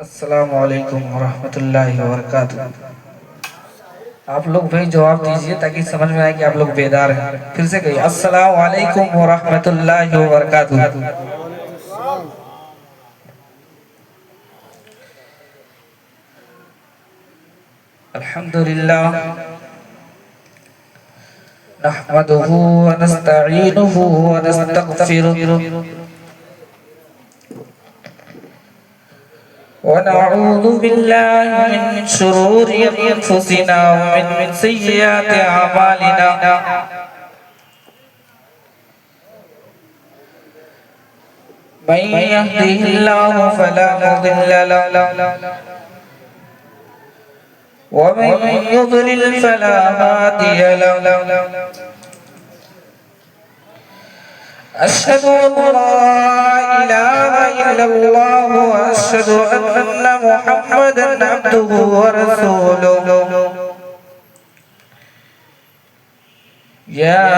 السلام علیکم ورحمۃ اللہ وبرکاتہ۔ آپ لوگ بھائی جواب دیجئے تاکہ سمجھ میں آئے کہ آپ لوگ بیدار ہیں۔ پھر سے کہیے السلام علیکم ورحمۃ اللہ وبرکاتہ۔ الحمدللہ نحمده ونستعینه ونستغفره ونعوذ بالله من شرور أنفسنا ومن سيئات أعمالنا من يهده الله فلا مضل له ومن يضلل فلا هادي له أشهد أن لا إله إلا الله وأشهد أن محمدا عبده ورسوله يا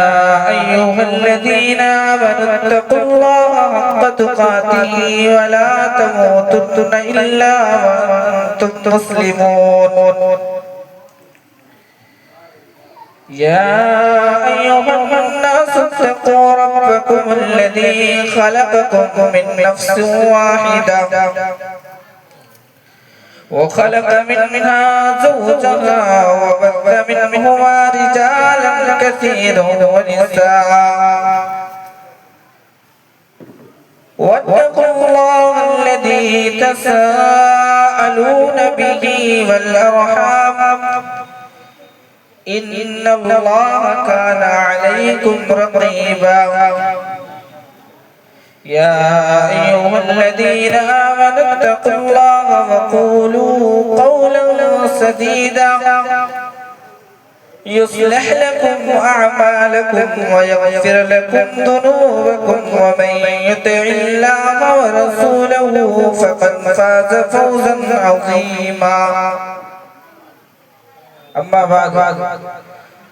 أيها الذين آمنوا اتقوا الله حق تقاته ولا تموتن إلا وأنتم مسلمون يا أيها الناس اتقوا ربكم الذي خلقكم من نفس واحدة وخلق منها زوجها وبث منهما رجالا كثيرا ونساء واتقوا الله الذي تساءلون به والأرحام إن الله كان عليكم رقيبا يا أيها الذين آمنوا اتقوا الله وقولوا قولا سديدا يصلح لكم أعمالكم ويغفر لكم ذنوبكم ومن يطع الله ورسوله فقد فاز فوزا عظيما أما بعد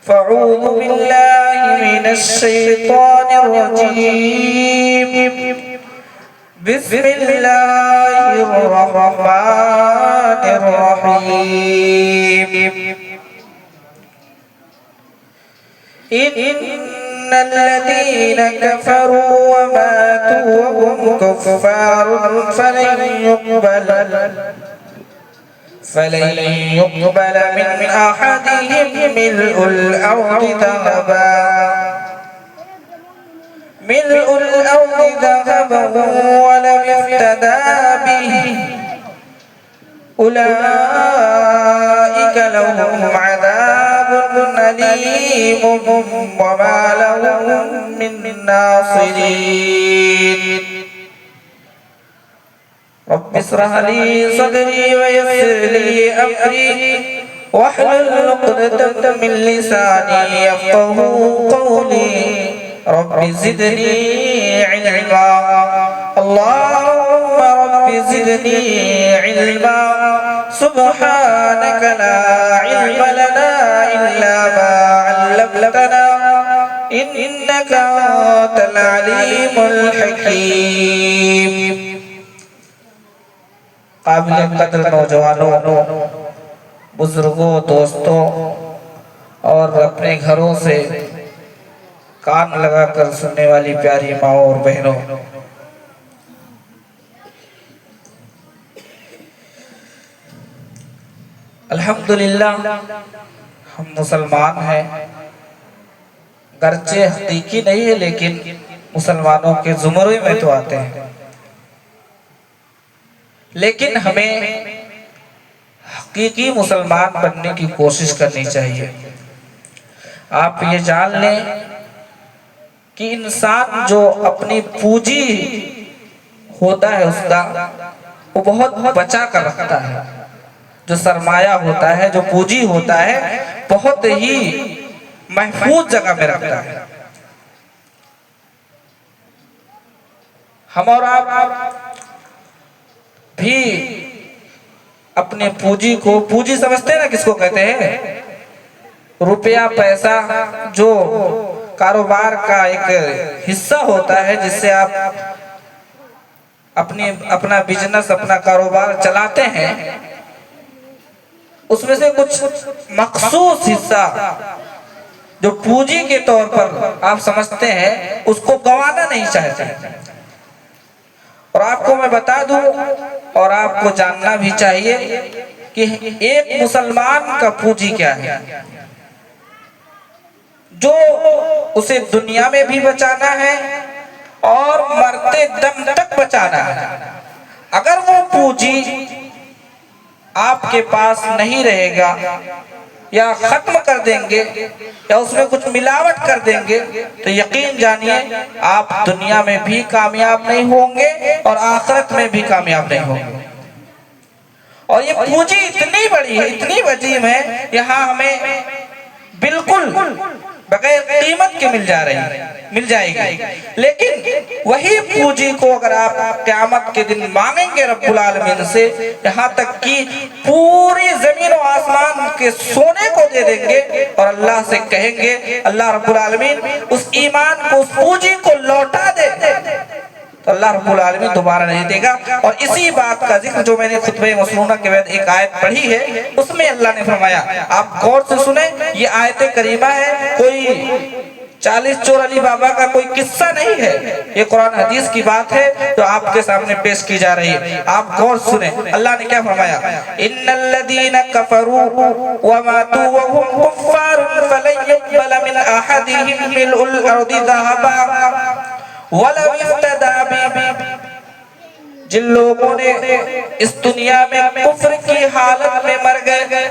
فأعوذ بالله من الشيطان الرجيم بسم الله الرحمن الرحيم إن الذين كفروا وماتوا وهم كفار فلن يقبل من أحدهم ملء الأرض ذهبا ولو افتدى به أولئك لهم عذاب أليم وما لهم من ناصرين رب اشرح لي صدري ويسر لي أمري واحلل عقدة من لساني يفقهوا قولي رب زدني علما اللهم رب زدني علما سبحانك لا علم لنا إلا ما علمتنا إنك أنت العليم الحكيم۔ قابل قدر نوجوانوں، بزرگوں، دوستوں اور اپنے گھروں سے کان لگا کر سننے والی پیاری ماں اور بہنوں، الحمدللہ ہم مسلمان ہیں، گرچہ حقیقی نہیں ہے لیکن مسلمانوں کے زمرے میں تو آتے ہیں، لیکن ہمیں حقیقی مسلمان بننے کی کوشش کرنی چاہیے۔ آپ یہ جان لیں کہ انسان جو اپنی پونجی ہوتا ہے اس کا وہ بہت بچا کر رکھتا ہے، جو سرمایہ ہوتا ہے، جو پونجی ہوتا ہے بہت ہی محفوظ جگہ میں رکھتا ہے۔ ہم اور آپ بھی اپنے پونجی کو، پونجی سمجھتے ہیں نا کس کو کہتے ہیں؟ روپیہ پیسہ جو کاروبار کا ایک حصہ ہوتا ہے جس سے آپ اپنا بزنس اپنا کاروبار چلاتے ہیں، اس میں سے کچھ مخصوص حصہ جو پونجی کے طور پر آپ سمجھتے ہیں اس کو گنوانا نہیں چاہتے۔ اور آپ کو میں بتا دوں اور آپ کو جاننا بھی چاہیے کہ ایک مسلمان کا پونجی کیا ہے جو اسے دنیا میں بھی بچانا ہے اور مرتے دم تک بچانا ہے۔ اگر وہ پونجی آپ کے پاس نہیں رہے گا یا ختم کر دیں گے یا اس میں کچھ ملاوٹ کر دیں گے تو یقین جانیے آپ دنیا میں بھی کامیاب نہیں ہوں گے اور آخرت میں بھی کامیاب نہیں ہوں گے۔ اور یہ پونجی اتنی بڑی ہے، اتنی عظیم ہے، یہاں ہمیں بالکل بغیر قیمت کے مل جائے گی، لیکن وہی پونجی کو اگر آپ قیامت کے دن مانگیں گے رب العالمین سے، یہاں تک کہ پوری زمین و آسمان کے سونے کو دے دیں گے اور اللہ سے کہیں گے اللہ رب العالمین اس ایمان کو، اس پونجی کو لوٹا دے، تو اللہ رب العالمین دوبارہ نہیں دے گا۔ اور اسی بات کا ذکر جو میں نے خطبہ مسنونہ کے بعد ایک آیت پڑھی ہے، اس میں اللہ نے فرمایا، آپ غور سے سنیں، یہ آیت کریمہ ہے، کوئی 40 چور علی بابا کا کوئی قصہ نہیں ہے، یہ قرآن حدیث کی بات ہے جو آپ کے سامنے پیش کی جا رہی ہے۔ آپ غور سنیں اللہ نے کیا فرمایا، ان الذین کفروا وماتوا وهم کفار فلن يقبل من احدهم ملء الارض ذهبا وَلَوْ اِفْتَدَى بِهِ، جن لوگوں نے اس دنیا میں کفر کی حالت میں مر گئے،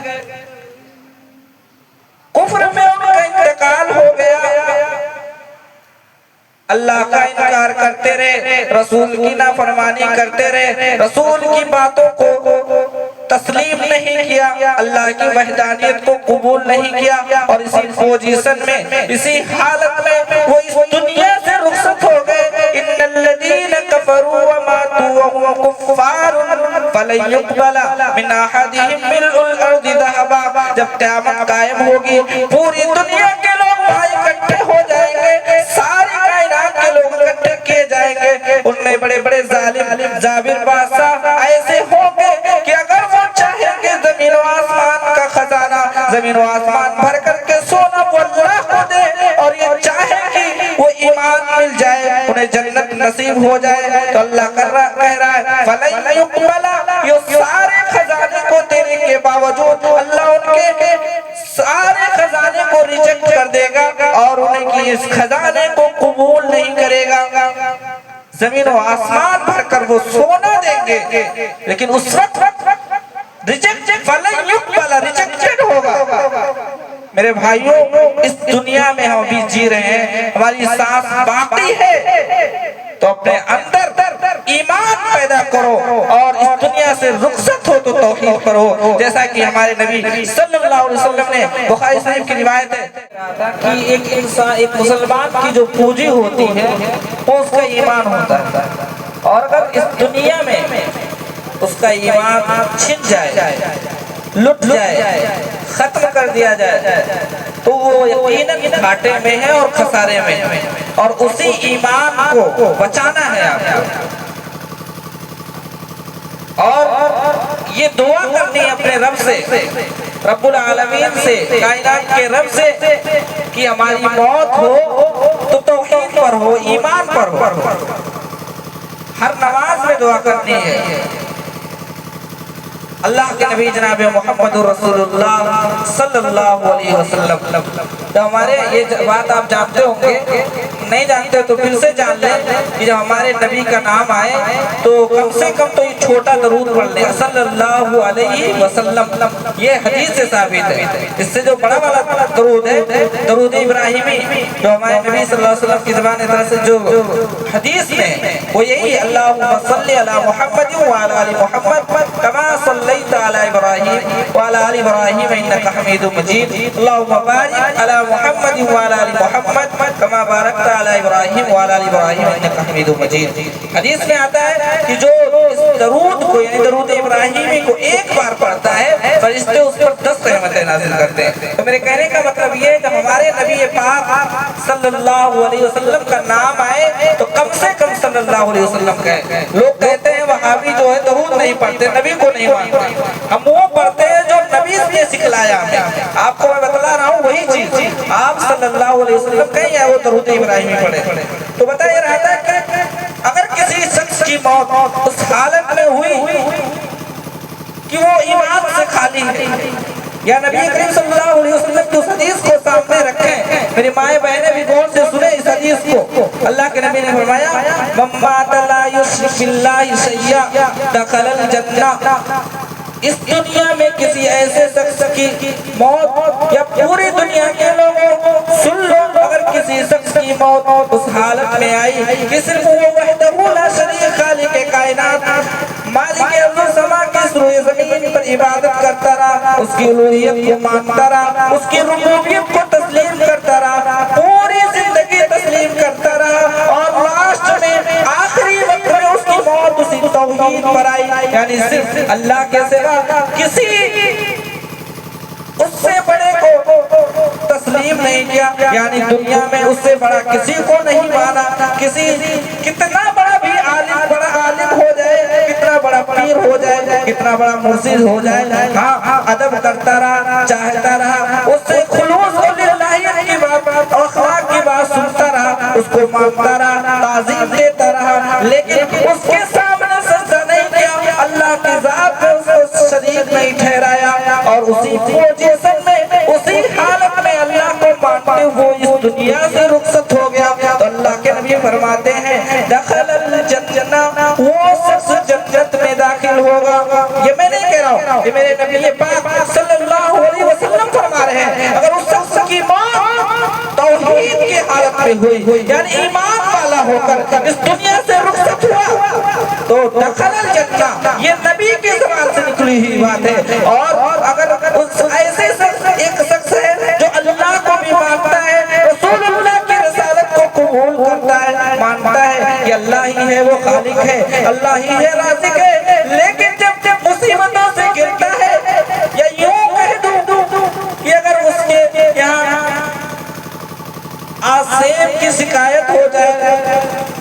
کفر میں ان کا انتقال ہو گیا، اللہ کا انکار کرتے رہے، رسول کی نافرمانی کرتے رہے، رسول کی باتوں کو تسلیم نہیں کیا، اللہ کی وحدانیت کو قبول نہیں کیا، اور اسی پوزیشن میں، اسی حالت میں وہ اس دنیا سے رخصت ہو گئے۔ ان الذین کفروا وماتوا وهم کفار فلن يقبل من احدهم ملء الارض ذهبا، جب قیامت قائم ہوگی پوری دنیا کے لوگ وہاں اکٹھے ہو جائیں گے، ساری کائنات کے لوگ اکٹھے کیے جائیں گے، ان میں بڑے بڑے ظالم جابر بادشاہ ایسے ہوں گے کہ اگر وہ چاہیں گے زمین و آسمان کا خزانہ، زمین و آسمان بھر کر کے سونا وہ اللہ کو دے، اور یہ چاہیں گے وہ ایمان مل جائے، انہیں جنت نصیب ہو جائے، تو اللہ کہہ رہا ہے فَلَن يُقْبَلَ، یہ سارے خزانے کو دینے کے باوجود اللہ ان کے سارے خزانے کو ریجیکٹ کر دے گا اور انہیں کی اس خزانے کو قبول نہیں کرے گا۔ زمین و آسمان بھر کر وہ سونا دیں گے، لیکن اس وقت فَلَن يُقْبَلَ ریجیکٹڈ ہوگا۔ میرے بھائیوں، اس دنیا میں ہم بھی جی رہے ہیں، ہماری سانس باقی ہے، تو اپنے اندر ایمان پیدا کرو اور اس دنیا سے رخصت ہو تو توحید پر ہو، جیسا کہ ہمارے نبی صلی اللہ علیہ وسلم نے بخاری شریف کی روایت ہے کہ ایک انسان، ایک مسلمان کی جو پونجی ہوتی ہے وہ اس کا ایمان ہوتا ہے، اور اگر اس دنیا میں اس کا ایمان چھن جائے، لٹ جائے، ختم کر دیا جائے تو وہ یقیناً گھاٹے میں ہے اور خسارے میں ہے، اور اسی ایمان کو بچانا ہے آپ کو، اور یہ دعا کرنی ہے اپنے رب سے، رب العالمین سے، کائنات کے رب سے کہ ہماری موت ہو تو توحید پر ہو، ایمان پر ہو۔ ہر نماز میں دعا کرنی ہے۔ اللہ کے نبی جناب محمد رسول اللہ صلی اللہ علیہ وسلم، تو ہمارے یہ بات آپ جانتے ہوں گے، نہیں جانتے تو پھر سے جان لیں کہ جب ہمارے نبی کا نام آئے تو کم سے کم تو یہ چھوٹا درود پڑھ لیں، صلی اللہ علیہ وسلم، یہ حدیث سے ثابت ہے۔ اس سے جو بڑا والا درود ہے، درود ابراہیمی، جو ہمارے نبی صلی اللہ علیہ وسلم کی زبان طرح سے جو حدیث میں وہ یہی، اللہم صلی علی محمد وعلی آل محمد کما صلیت علی ابراہیم وعلی آل ابراہیم انک حمید مجید، اللہم بارک علی محمد وعلی آل محمد کما بارکت علی ابراہیم وعلی آل ابراہیم انک حمید مجید۔ حدیث میں آتا ہے کہ جو اس درود کو، یعنی درود ابراہیمی کو ایک بار پڑھتا ہے، فرشتے اس پر 10 رحمتیں نازل کرتے ہیں۔ تو میرے کہنے کا مطلب یہ ہے کہ ہمارے نبی پاک صلی اللہ علیہ وسلم کا نام آئے تو کم سے کم صلی اللہ علیہ وسلم کہیں۔ لوگ کہتے ہیں وہابی جو ہے درود نہیں پڑھتے، نبی کو نہیں مانتے، ہم وہ پڑھتے ہیں جو نبی نے سکھلایا ہمیں۔ آپ کو میں بتلا رہا ہوں وہی چیز، آپ صلی اللہ علیہ وسلم کہیں یا وہ درود ابراہیمی پڑھے۔ تو بتا یہ رہتا ہے کہ اگر کسی شخص کی موت اس حالت میں ہوئی کہ وہ ایمان سے خالی ہے، یا نبی کریم صلی اللہ علیہ وسلم کی اس حدیث کو سامنے رکھیں، میری مائیں بہنیں بھی غور سے سنیں اس حدیث کو۔ اللہ کے نبی نے فرمایا من مات لا یشرک باللہ شیئا دخل الجنہ۔ اس دنیا میں کسی ایسے شخص کی موت، یا پوری دنیا کے لوگوں سن لو، اگر کسی شخص کی موت اس حالت میں آئی کہ صرف وہ وحدہ لا شریک خالق کائنات مالک ارض و سما کی روئے زمین پر عبادت کرتا رہا، اس کی الوہیت کو مانتا رہا، اس کی ربوبیت کو تسلیم کرتا رہا، پوری زندگی تسلیم کرتا رہا، اور لاسٹ میں آخری وقت میں اس کی موت اسی توحید پر آئی، یعنی صرف اللہ کے سوا کسی اس سے بڑے کو تسلیم نہیں کیا، یعنی دنیا میں اس سے بڑا کسی کو نہیں مانا، کسی کتنا بڑا بھی بڑا عالم ہو جائے، کتنا بڑا پیر ہو جائے، کتنا بڑا مرشد ہو جائے، ہاں ادب کرتا رہا، چاہتا رہا، اس سے خلوص اور للہیت کی بات اور اخلاق کی بات سنتا رہا، اس کو مانتا رہا، تعظیم دیتا رہا، لیکن اس کے سامنے سجدہ نہیں کیا، اللہ کی ذات میں اس کو شریک نہیں ٹھہرایا، اور اسی پوزیشن میں اسی حالت میں اللہ کو مانتے ہوئے اس دنیا سے رخصت ہو گیا، تو اللہ کے نبی فرماتے ہیں دخل الجنہ، وہ شخص جنت میں داخل ہوگا۔ یہ میں نہیں کہہ رہا ہوں، یہ میرے نبی پاک صلی اللہ علیہ وسلم فرما رہے ہیں، اگر اس شخص کی موت توحید کی حالت میں ہوئی، یعنی ایمان والا ہو کر اس دنیا سے رخصت ہوا، تو دخل الجنہ، یہ نبی کی زبان سے نکلی ہوئی بات ہے۔ اور اگر اس ایسے شخص ایک شخص ہے جو اللہ کو بھی مانتا ہے، رسول اللہ کی رسالت کو قبول کرتا ہے، مانتا ہے کہ اللہ ہی ہے وہ خالق ہے، اللہ ہی ہے رازق ہے، لیکن جب مصیبتوں سے گرتا ہے، یا یوں کہہ دوں کہ اگر اس کے یہاں آسیب کی شکایت ہو جائے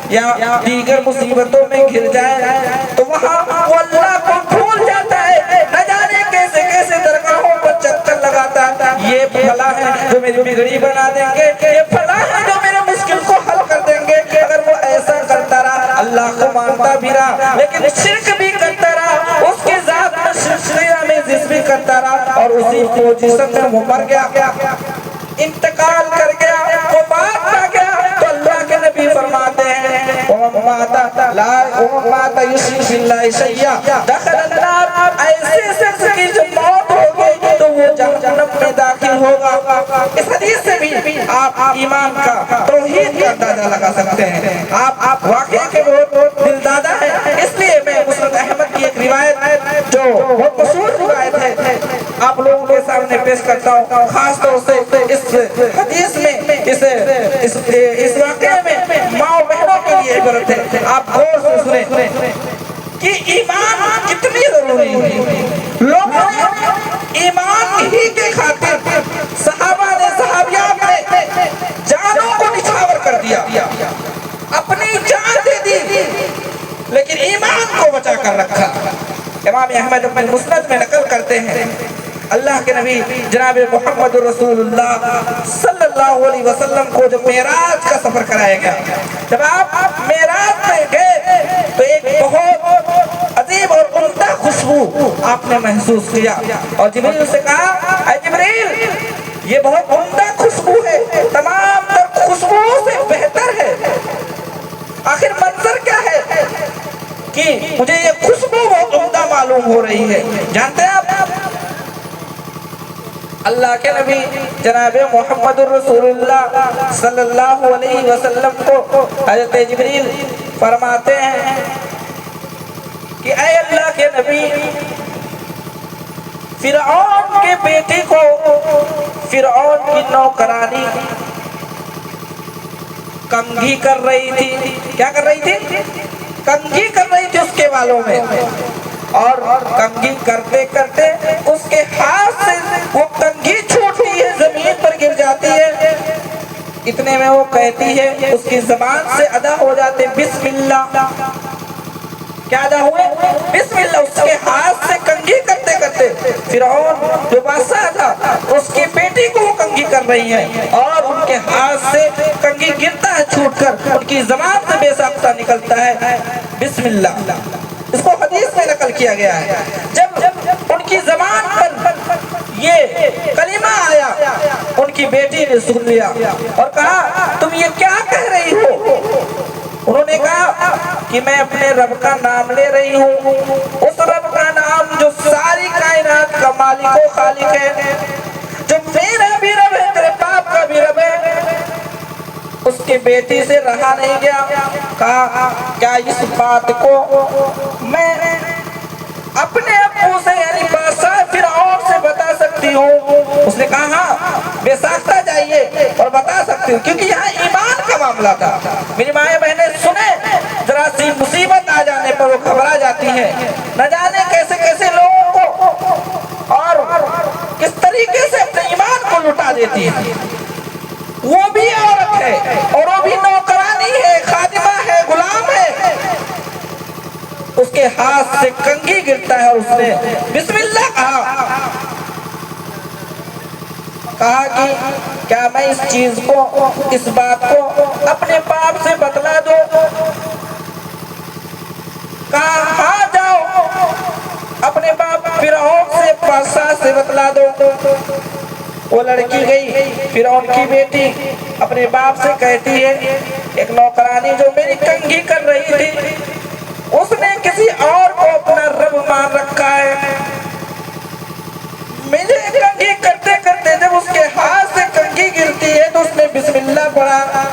یا دیگر مصیبتوں میں گر جائے، تو وہاں وہ اللہ کو بھول جاتا ہے، نہ جانے کیسے کیسے درگاہوں پر چکر لگاتا ہے، یہ فلاں ہے جو میری بگڑی بنا دیں گے، یہ فلاں ہے جو میرے مشکل کو حل کر دیں گے۔ اگر وہ ایسا کرتا رہا، اللہ کو مانتا بھی رہا لیکن شرک بھی کرتا رہا، اس کی ذات میں شرک میں جس بھی کرتا رہا، اور اسی پوزیشن میں وہ مر گیا، انتقال کر گیا، وہ مارتا گیا، تو اللہ کے نبی فرماتے ہیں وَمَّاتَ يُشْرِكْ بِاللَّهِ شَيْئًا دَخَلَ النَّارَ، ایسے شخص کی جو موت ہوگی تو وہ جہنم میں داخل ہوگا۔ اس حدیث سے بھی آپ ایمان کا، توحید کا اندازہ لگا سکتے ہیں، آپ واقعہ کے بہت دلدادہ ہیں۔ اس لیے میں مسند احمد کی ایک روایت جو بہت مشہور روایت ہے آپ لوگوں کے سامنے پیش کرتا ہوں، خاص طور سے اس حدیث میں، اس واقعے میں ماں و بہنوں کے لیے عبرت ہے۔ آپ غور سے سنیں کہ ایمان کتنی ضروری ہے۔ لوگوں نے ایمان ہی کے خاطر، صحابہ نے، صحابیات نے جانوں کو نچھاور کر دیا، اپنی جان دے دی، لیکن ایمان کو بچا کر رکھا۔ امام احمد اپنے مسند میں نقل کرتے ہیں، اللہ کے نبی جناب محمد رسول اللہ صلی اللہ علیہ وسلم کو جب معراج کا سفر کرایا گیا، جب آپ معراج میں گئے تو ایک بہت عجیب اور عمدہ خوشبو آپ نے محسوس کیا، اور جبریل سے کہا اے جبریل یہ بہت عمدہ خوشبو ہے، تمام تر خوشبوؤں سے بہتر ہے، آخر منظر کیا ہے کہ مجھے یہ خوشبو بہت عمدہ معلوم ہو رہی ہے؟ جانتے ہیں آپ اللہ کے نبی جناب محمد رسول اللہ صلی اللہ علیہ وسلم کو حضرت جبریل فرماتے ہیں کہ اے اللہ کے نبی، فرعون کے بیٹے کو فرعون کی نوکرانی کنگھی کر رہی تھی، کیا کر رہی تھی؟ کنگھی کر رہی تھی اس کے بالوں میں، اور کنگھی کرتے کرتے اس کے ہاتھ سے وہ کنگھی چھوٹتی ہے، زمین پر گر جاتی ہے۔ اتنے میں وہ کہتی ہے، اس کی زبان سے ادا ہو جاتے بسم اللہ۔ کیا ادا ہوئے؟ بسم اللہ۔ اس کے ہاتھ سے کنگھی کرتے کرتے فرعون جو بادشاہ تھا اس کی بیٹی کو وہ کنگھی کر رہی ہے، اور ان کے ہاتھ سے کنگھی گرتا ہے چھوٹ کر، ان کی زبان سے بے ساختہ نکلتا ہے بسم اللہ۔ اس کو حدیث میں نقل کیا گیا ہے، جب ان کی زبان پر یہ کلمہ آیا ان کی بیٹی نے سن لیا اور کہا تم یہ کیا کہہ رہی ہو؟ انہوں نے کہا کہ میں اپنے رب کا نام لے رہی ہوں، اس رب کا نام جو ساری کائنات کا مالک و خالق ہے، جو میرا بھی رب ہے، تیرے باپ کا بھی رب ہے۔ اس کی بیٹی سے رہا نہیں گیا، کہا کیا اس بات کو میں اپنے ابو سے یعنی بادشاہ فرعون سے بتا سکتی ہوں؟ اس نے کہا ہاں بے ساختہ جائیے اور بتا سکتی ہوں، کیونکہ یہاں ایمان کا معاملہ تھا۔ میری مائیں بہنیں سنیں، ذرا سی مصیبت آ جانے پر وہ گھبرا جاتی ہیں، نہ جانے کیسے کیسے لوگوں کو اور کس طریقے سے اپنے ایمان کو لٹا دیتی ہے۔ وہ بھی عورت ہے اور وہ بھی نوکرانی ہے، خادمہ ہے، غلام ہے۔ اس کے ہاتھ سے کنگھی گرتا ہے اور اس نے بسم اللہ کہا کہ کیا میں اس چیز کو، اس بات کو اپنے باپ سے بتلا دوں؟ کہا ہاں جاؤ اپنے باپ فرعون سے، بادشاہ سے بتلا دو۔ وہ لڑکی گئی، فرعون کی بیٹی اپنے باپ سے کہتی ہے ایک نوکرانی جو میری کنگھی کر رہی تھی اس نے کسی اور کو اپنا رب مان رکھا ہے، مجھے کنگھی کرتے کرتے جب اس کے ہاتھ سے کنگھی گرتی ہے تو اس نے بسم اللہ پڑھا۔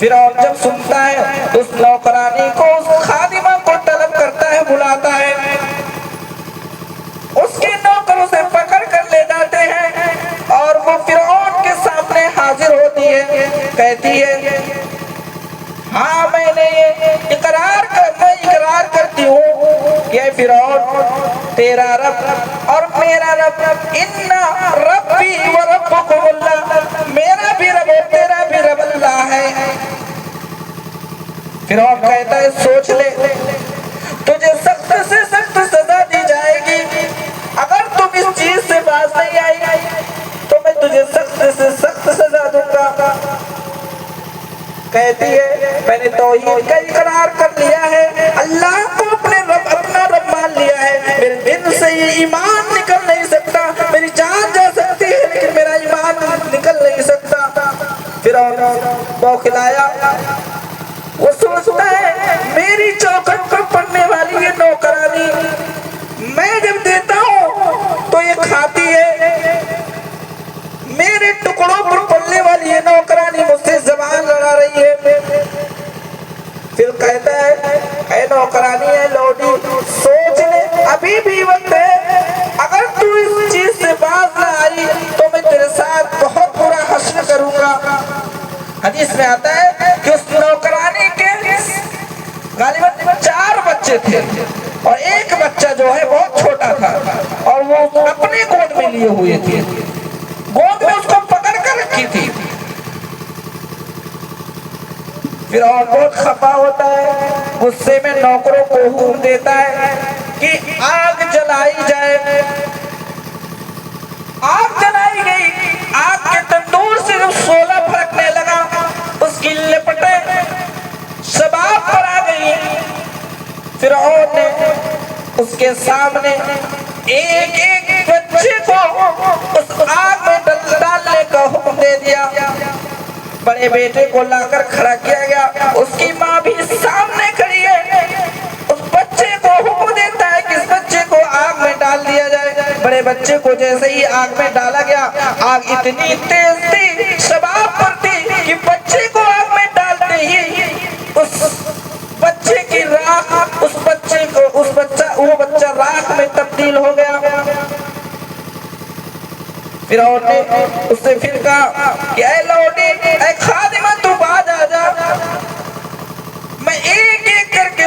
فرعون جب سنتا ہے اس نوکرانی کو، اس خادمہ کو طلب کرتا ہے، بلاتا ہے، اس کے نوکروں سے پکڑ کر لے جاتے ہیں اور وہ فرعون کے سامنے حاضر ہوتی ہے، کہتی ہے ہاں میں نے یہ اقرار کرتی ہوں کہ اے فرعون تیرا رب اور میرا رب، ان ربی و ربکم اللہ، میرا بھی رب اور تیرا بھی رب اللہ ہے۔ فرعون کہتا ہے سوچ لے، تجھے سخت سے سخت سزا دی جائے گی، اگر تم اس چیز سے باز نہیں آئی تو میں تجھے سخت سے سخت سزا دوں گا۔ کہتی ہے میں نے توحید کا اقرار کر لیا ہے، اللہ کو اپنا رب مان لیا ہے، میرے دل سے یہ ایمان نکل نہیں سکتا، میری جان جا سکتی ہے لیکن میرا ایمان نکل نہیں سکتا۔ فرعون بوکھلایا، وہ سوچتا ہے میری چوکھٹ پر پڑنے والی یہ نوکرانی میں جب دیتا ہوں تو یہ کھاتی ہے، میرے ٹکڑوں پر پڑنے والی یہ نوکرانی مجھ سے زبان لڑا رہی ہے۔ پھر کہتا ہے اے نوکرانی، اے لوڈی، سوچ لے ابھی بھی وقت ہے، اگر تو اس چیز سے باز نہ آئی تو میں تیرے ساتھ بہت برا حشر کروں گا۔ حدیث میں آتا ہے کہ اس نوکرانی کے غالباً 4 بچے تھے اور ایک بچہ جو ہے بہت چھوٹا تھا اور وہ اپنے گود میں لیے ہوئے تھے، گود میں اس کو پکڑ کر رکھی تھی۔ فرعون بہت خفا ہوتا ہے، غصے میں نوکروں کو حکم دیتا ہے کہ آگ جلائی جائے۔ آگ جلائی گئی، آگ کے تندور سے جب شعلہ پھڑکنے لگا اس کی لپٹیں شباب پر آ گئی۔ فرعون نے اس کے سامنے ایک ایک بچے کو اس آگ میں ڈالنے کا حکم دے دیا۔ بڑے بیٹے کو لا کر کھڑا کیا گیا، اس کی ماں بھی سامنے کھڑی ہے، اس بچے کو حکم دیتا ہے کہ اس بچے کو آگ میں ڈال دیا جائے۔ بڑے بچے کو جیسے ہی آگ میں ڈالا گیا، آگ اتنی تیز تھی، شباب پر تھی کہ بچے کو آگ میں ڈالتے ہی اس بچے کی راکھ، وہ بچہ راکھ میں تبدیل ہو گیا۔ فرعون نے اس سے پھر کہا کہ اے لوڈی، اے خادمہ، تو باز آ جا، میں ایک ایک کر کے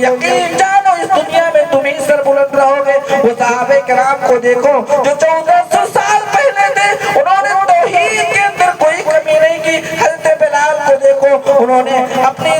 یقین جانو اس دنیا میں تم ہی سر بلند رہو گے۔ وہ صحابہ کرام کو دیکھو جو 1400 سال پہلے تھے، انہوں نے توحید کے اندر کوئی کمی نہیں کی۔ حضرت بلال کو دیکھو، انہوں نے اپنی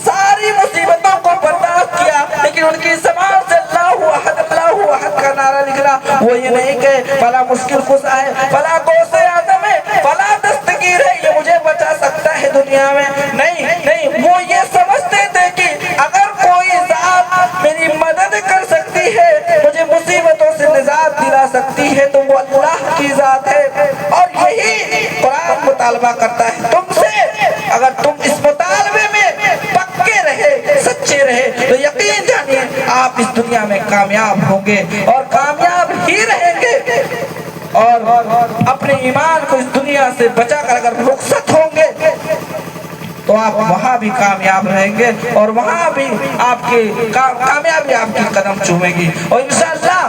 ساری مصیبتوں کو برداشت کیا، لیکن ان کی زبان سے اللہ احد کا نعرہ نکلا۔ وہ یہ نہیں کہ فلا مشکل کشا ہے، فلا غوث اعظم ہے، فلا دستگیر ہے، یہ مجھے بچا سکتا ہے دنیا میں۔ نہیں، وہ یہ سمجھتے تھے کہ اگر کوئی ذات میری مدد کر سکتی ہے، مجھے مصیبتوں سے نجات دلا سکتی ہے، تو وہ اللہ کی ذات ہے۔ اور یہی قرآن مطالبہ کرتا ہے تم سے۔ اگر تم اس مطالبے میں پکے رہے، سچے رہے، تو یقین جانیے آپ اس دنیا میں کامیاب ہوں گے اور کامیاب ہی رہیں گے، اور اپنے ایمان کو اس دنیا سے بچا کر اگر رخصت ہوں گے تو آپ وہاں بھی کامیاب رہیں گے، اور وہاں بھی آپ کی کامیابی آپ کی قدم چومے گی۔ اور انشاءاللہ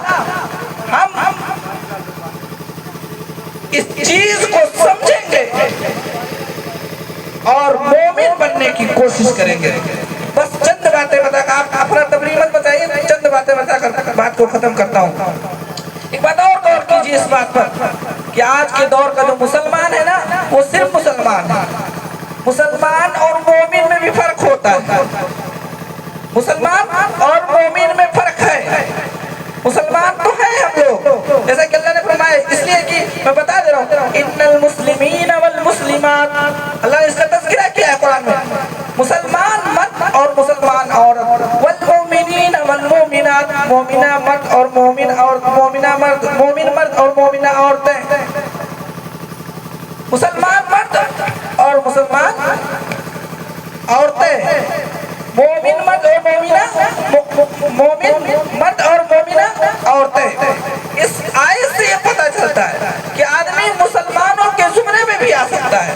ہم اس چیز کو سمجھیں گے اور مومن بننے کی کوشش کریں گے۔ بس چند باتیں بتا کر، آپ اپنا تبریک مت بتائیے، چند باتیں بتا کر بات کو ختم کرتا ہوں۔ ایک بات اور غور کیجیے اس بات پر کہ آج کے دور کا جو مسلمان ہے نا، وہ صرف مسلمان ہے۔ مسلمان اور مومن میں بھی فرق ہوتا ہے۔ مسلمان اور مومن میں فرق ہے۔ مسلمان تو ہیں ہم لوگ، جیسا کہ اللہ نے فرمایا، اس لیے کہ میں بتا دے رہا ہوں، ان المسلمین والمسلمات، اللہ نے اس کا تذکرہ کیا ہے قرآن میں، مسلمان مرد اور مسلمان عورت، والمؤمنین والمؤمنات، مومنہ مرد اور مومن عورت، مومنہ مرد، مومن مرد اور مومنہ عورتیں، مسلمان مرد اور مسلمان عورتیں، مومن مرد اور مومن مرد اور مومنہ عورتیں۔ اس آیت سے یہ پتہ چلتا ہے کہ آدمی مسلمانوں کے زمرے میں بھی آ سکتا ہے،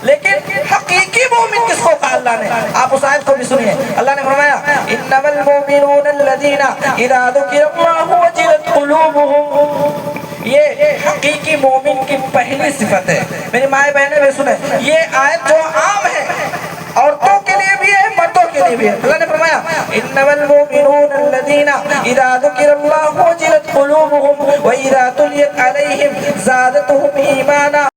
لیکن حقیقی مومن کس کو کہا اللہ نے؟ آپ اس آیت کو بھی سنیے، اللہ نے فرمایا انما المؤمنون الذین اذا ذکر اللہ وجلت قلوبهم۔ یہ حقیقی مومن کی پہلی صفت ہے۔ میری مائیں بہنیں بھی سنیں، یہ آیت جو عام ہے، عورتوں کے لیے بھی ہے، مردوں کے لیے بھی ہے۔ اللہ نے فرمایا انما المؤمنون الذین اذا ذکر اللہ وجلت قلوبهم واذا تلیت علیہم زادتهم ایمانا۔